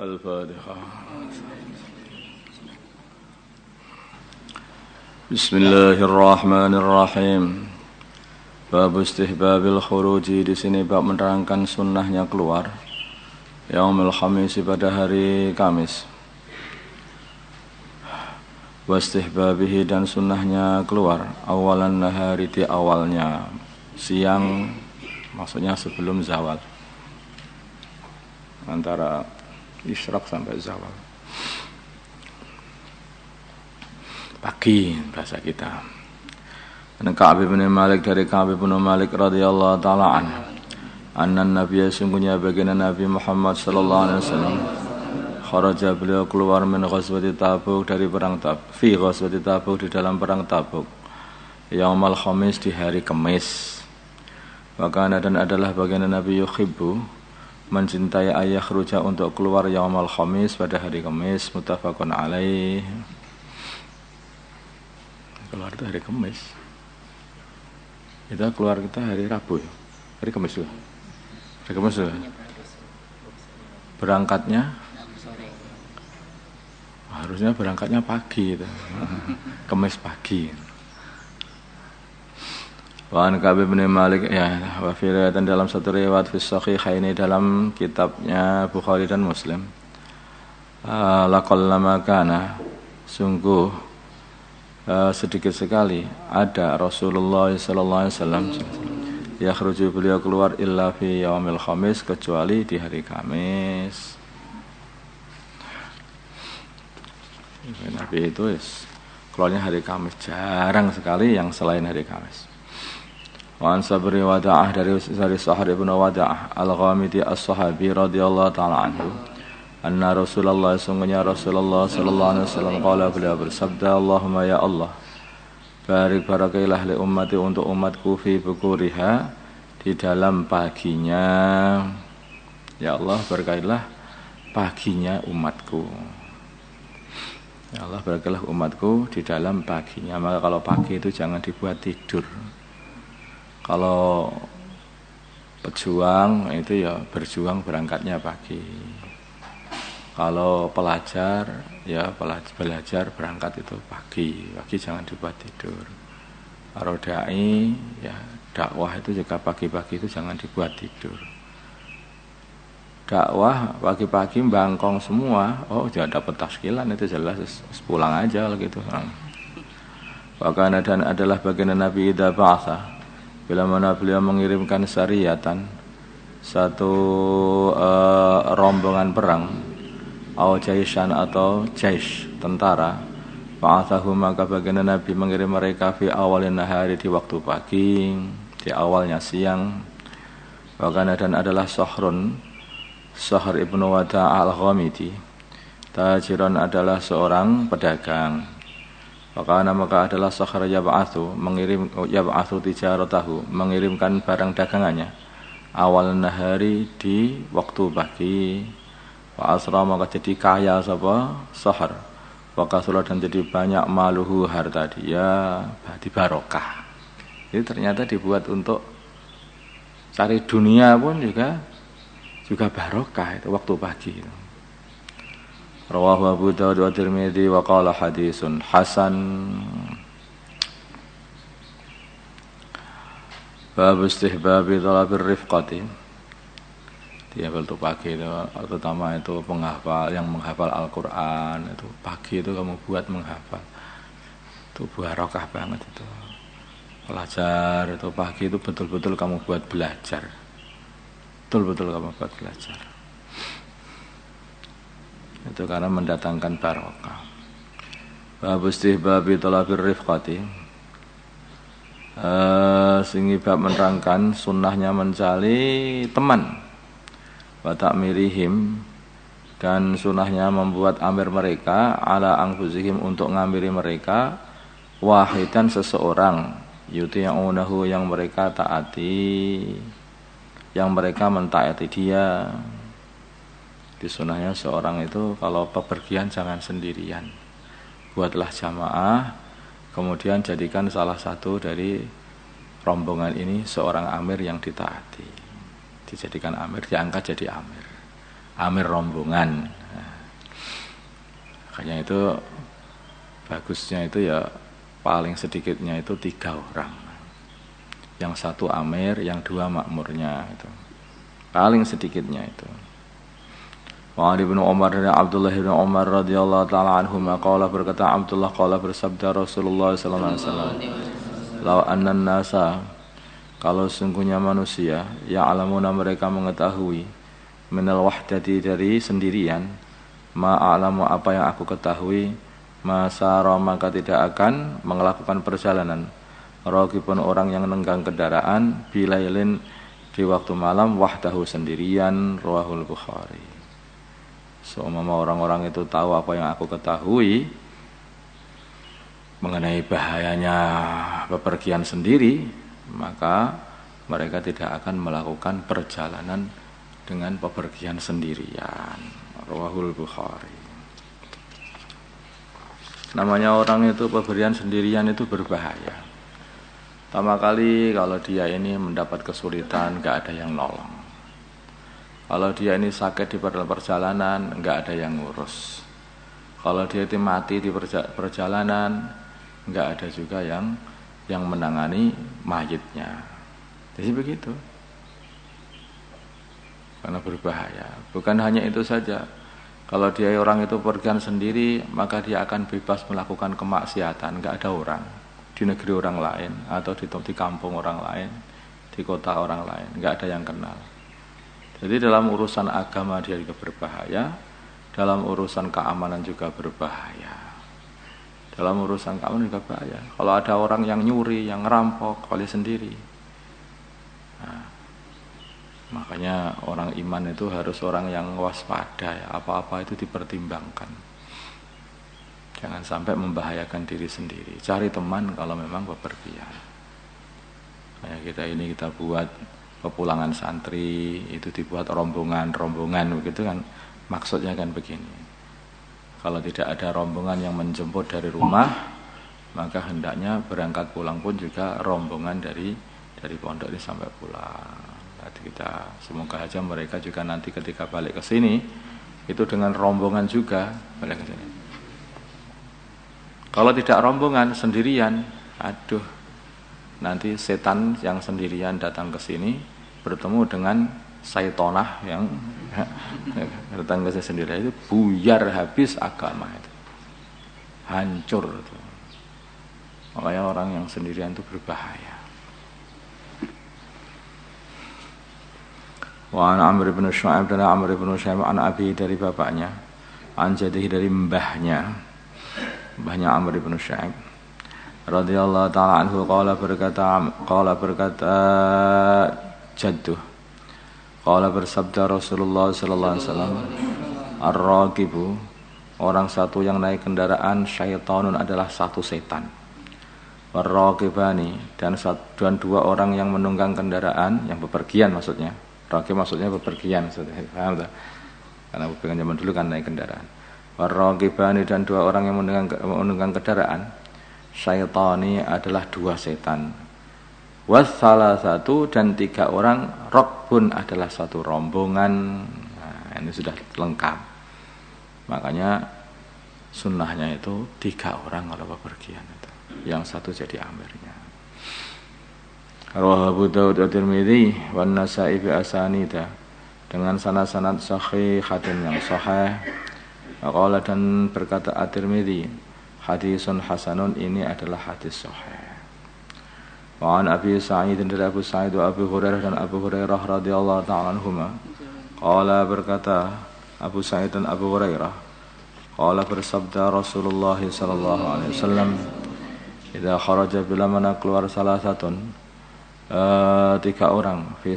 Al-Fatihah. Bismillahirrahmanirrahim. Bab istihbabil khuruji, di sini bab menerangkan sunnahnya keluar yaumul khamis, pada hari Kamis. Wa istihbabihi, dan sunnahnya keluar awalan nahari, di awalnya siang, maksudnya sebelum zawal, antara isyraq sampai zawal, pagi bahasa kita. Ka'ab bin Malik, dari Ka'ab bin Malik radhiyallahu taala anhu, anna nabiyya, sungguhnya baginda Nabi Muhammad sallallahu alaihi wasallam, kharaja, beliau keluar min ghazwati Tabuk, dari perang Tabuk, fi ghazwati Tabuk, di dalam perang Tabuk, yaumal khamis, di hari Kamis. Wa kana, dan adalah baginda Nabi yuhibbu, mencintai ayah khruja, untuk keluar yaumal khamis, pada hari Kamis. Muttafaqun alaih. Keluar itu hari Kamis. Kita keluar kita hari Rabu, hari Kamis lah. Hari Kamis lah. Berangkatnya harusnya berangkatnya pagi itu. Kamis pagi. Wa an Ka'ab bin Malik, ya, wa fi riwayatan, dalam satu riwayat fi sahihaini, dalam kitabnya Bukhari dan Muslim, laqallama kana, sungguh sedikit sekali ada Rasulullah sallallahu alaihi wasallam yakhruju, beliau keluar illa fi yaumil khamis, kecuali di hari Kamis. Nabi itu keluarnya hari Kamis, jarang sekali yang selain hari Kamis. Wa an Sabri Wada'ah, dari Sahar ibn Wada'ah al-Ghamidi as-Sahabi radhiyallahu ta'ala anhu, anna Rasulullah, sungguhnya Rasulullah sallallahu alaihi wasallam, qala, beliau bersabda, Allahumma ya Allah, barik barakailah li ummati, untuk umatku, fi bukuriha, di dalam paginya. Ya Allah, berkailah paginya umatku. Ya Allah, berkailah umatku di dalam paginya. Maka kalau pagi itu jangan dibuat tidur. Kalau pejuang itu ya berjuang berangkatnya pagi. Kalau pelajar ya belajar berangkat itu pagi. Pagi jangan dibuat tidur. Kalau dai ya dakwah itu juga pagi-pagi itu jangan dibuat tidur. Dakwah pagi-pagi bangkong semua, oh jangan dapat taskilan, itu jelas pulang aja gitu. Bahkan dan adalah baginda Nabi idza ba'atha, bila mana beliau mengirimkan sariyatan, satu rombongan perang, au jaishan, atau jais, tentara, ba'athahu, maka baginda Nabi mengirim mereka fi awalin nahari, di waktu pagi, di awalnya siang. Bahkan dan adalah Sahr ibnu Wada'ah al-Ghamidi, tajiran, adalah seorang pedagang. Maka adalah Sahr yab'athu tijaratahu, mengirimkan barang dagangannya, awal nahari, di waktu pagi. Wa asra, maka jadi kaya sapa Sahr. Wa kasura, dan jadi banyak maluhu, harta dia, di barokah. Ini ternyata dibuat untuk cari dunia pun juga barokah, itu waktu pagi itu. Rawahu Abu Dawud wa Tirmidzi wa qala hadisun hasan. Bab istihbabi talabir rifqati, dia waktu pagi itu, terutama itu penghafal yang menghafal Al-Qur'an, itu pagi itu kamu buat menghafal, itu barokah banget itu. Pelajar itu pagi itu betul-betul kamu buat belajar, betul-betul kamu buat belajar. Itu karena mendatangkan barokah. Bab istihbabi talabir rifqati, sehingga bab menerangkan sunnahnya mencari teman, wa ta'mirihim, dan sunnahnya membuat amir mereka, ala anfusihim, untuk ngamiri mereka, wahidan, seseorang, yuti'unahu, yang mereka taati, yang mereka mentaati dia. Di sunnahnya seorang itu kalau bepergian jangan sendirian, buatlah jamaah, kemudian jadikan salah satu dari rombongan ini seorang amir yang ditaati, dijadikan amir, diangkat jadi amir. amir rombongan. Makanya itu bagusnya itu ya paling sedikitnya itu 3 orang. Yang 1 amir, yang 2 makmurnya itu. Paling sedikitnya itu. Wa Ali bin Umar dan Abdullah bin Umar radhiyallahu taala anhuma qala berkata Abdullah qala bersabda Rasulullah sallallahu alaihi wasallam law annan nasa kalau sungguhnya manusia ya alamuna mereka mengetahui minal wahdati dari sendirian ma a'lamu apa yang aku ketahui masara maka tidak akan melakukan perjalanan raqibun orang yang nenggang kendaraan bilailin di waktu malam wahdahu sendirian rawahul Bukhari. Seumpama orang-orang itu tahu apa yang aku ketahui mengenai bahayanya bepergian sendiri, maka mereka tidak akan melakukan perjalanan dengan bepergian sendirian. Rawahul Bukhari. Namanya orang itu bepergian sendirian itu berbahaya. Pertama kali kalau dia ini mendapat kesulitan, gak ada yang nolong. Kalau dia ini sakit di perjalanan, enggak ada yang ngurus. Kalau dia itu mati di perjalanan, enggak ada juga yang menangani mayitnya. Jadi begitu. Karena berbahaya. Bukan hanya itu saja. Kalau dia orang itu pergian sendiri, maka dia akan bebas melakukan kemaksiatan. Enggak ada orang di negeri orang lain atau di kampung orang lain, di kota orang lain. Enggak ada yang kenal. Jadi dalam urusan agama dia juga berbahaya, dalam urusan keamanan juga berbahaya. Dalam urusan keamanan juga bahaya. Kalau ada orang yang nyuri, yang ngerampok, oleh sendiri. Nah, makanya orang iman itu harus orang yang waspada, ya. Apa-apa itu dipertimbangkan. Jangan sampai membahayakan diri sendiri. Cari teman kalau memang bepergian. Kayak kita buat pepulangan santri itu dibuat rombongan begitu kan, maksudnya kan begini, kalau tidak ada rombongan yang menjemput dari rumah maka hendaknya berangkat pulang pun juga rombongan dari pondok ini sampai pulang. Nanti kita semoga aja mereka juga nanti ketika balik ke sini itu dengan rombongan juga balik ke sini. Kalau tidak rombongan sendirian, aduh, nanti setan yang sendirian datang ke sini bertemu dengan syaitonah yang datang ke sini sendiri, itu buyar habis agama itu, hancur itu. Makanya orang yang sendirian itu berbahaya. Wa an Amr bin Syu'aib dari Amr bin Syu'aib an Abi dari bapaknya, an jadihi dari mbahnya Amr bin Syu'aib radhiyallahu ta'ala anhu qala berkata jadduh qala bersabda Rasulullah sallallahu alaihi wasallam ar-raqibu orang satu yang naik kendaraan syaitanun adalah satu setan war-raqibani dan 2 orang yang menunggang kendaraan yang bepergian maksudnya raqib maksudnya bepergian paham tak? Karena bepergian zaman dulu kan naik kendaraan war-raqibani dan 2 orang yang menunggang kendaraan syaitani adalah 2 setan. Wassalah 1 dan 3 orang rokbun adalah 1 rombongan. Nah, ini sudah lengkap. Makanya sunnahnya itu 3 orang kalau bepergian itu. Yang 1 jadi amirnya. Rawahu Abu Daud at-Tirmidzi wan Nasa'i bi asanida dengan sanad-sanad sahih hadis yang sahih. Qala dan berkata at-Tirmidzi hadisun hasanun ini adalah hadis sahih. Wa an Abi Sa'id dari Abu Sa'id wa Abu Hurairah dan Abu Hurairah radhiyallahu ta'ala anhuma qala berkata Abu Sa'id dan Abu Hurairah qala bersabda Rasulullah sallallahu alaihi wasallam idza kharaja bila mana keluar salah satun 3 orang fi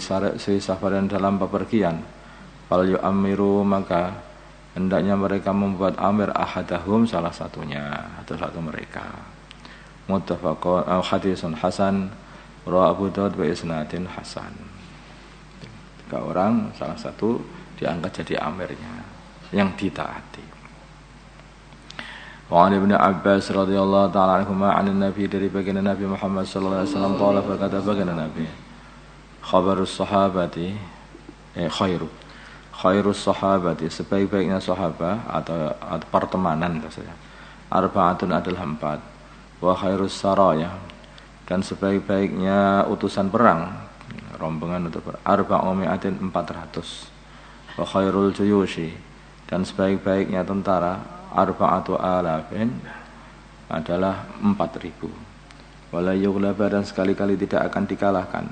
safarin dalam bepergian fal yu'amiru maka hendaknya mereka membuat amir ahadahum salah satunya atau satu mereka. Muttafaqun hadisun hasan rawahu Abu Daud wa isnadin hasan. 3 orang salah satu diangkat jadi amirnya yang ditaati. Wa an Ibnu Abbas radhiyallahu ta'ala anhuma 'an Nabi dari baginda Nabi Muhammad sallallahu alaihi wasallam qala berkata baginda Nabi khabarus sahabati khairu Khairus sahabati, sebaik-baiknya sahabat atau pertemanan maksudnya. Arba'atun adalah 4. Wa khairus saraya, dan sebaik-baiknya utusan perang, rombongan untuk arba'umi'atin 400. Wa khairul juyushi, dan sebaik-baiknya tentara arba'atu alafin adalah 4.000. Wala yughlaba, dan sekali-kali tidak akan dikalahkan.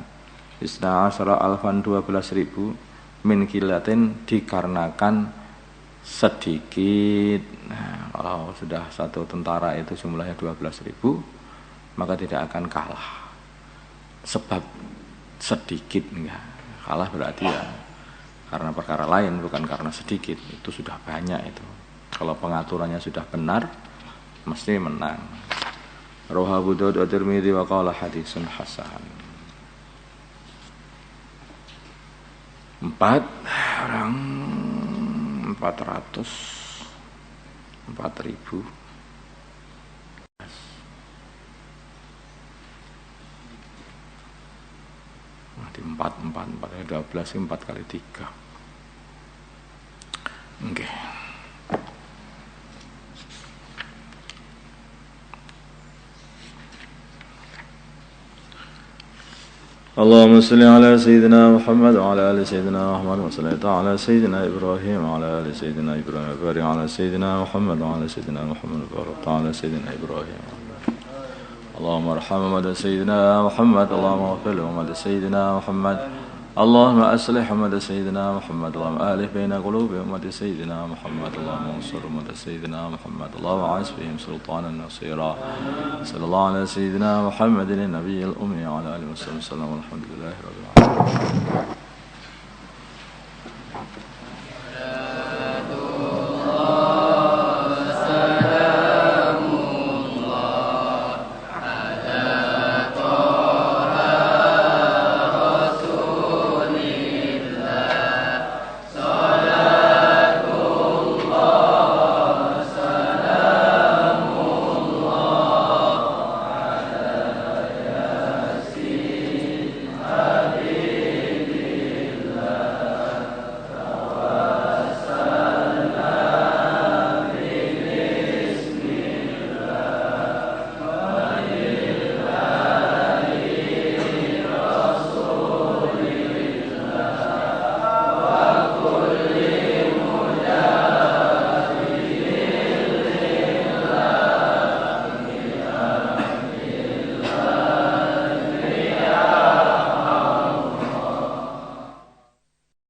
Isna asyara alfan 12.000 min kilatin, dikarenakan sedikit. Nah, kalau sudah satu tentara itu jumlahnya 12.000, maka tidak akan kalah. Sebab sedikit enggak. Kalah berarti ya karena perkara lain, bukan karena sedikit. Itu sudah banyak itu. Kalau pengaturannya sudah benar, mesti menang. Rawahu Abu Daud wa Tirmidzi wa qala hadisun hasan. 4 orang 400 4.000. Di 12 4 kali 3. Oke. اللهم صل على سيدنا محمد وعلى آل سيدنا محمد وصليت على سيدنا إبراهيم وعلى آل سيدنا إبراهيم وبارك على سيدنا محمد وعلى سيدنا محمد وبارك على سيدنا إبراهيم. اللهم ارحم أمة سيدنا محمد، اللهم اغفر لأمة سيدنا محمد، اللهم أصلح أمة سيدنا محمد، اللهم ألف بين قلوب أمة سيدنا محمد، اللهم انصر أمة سيدنا محمد، اللهم أعز بهم سلطانا نصيرا. صلى الله على سيدنا محمد النبي الأمي وعلى آله وصحبه وسلم والحمد لله رب العالمين.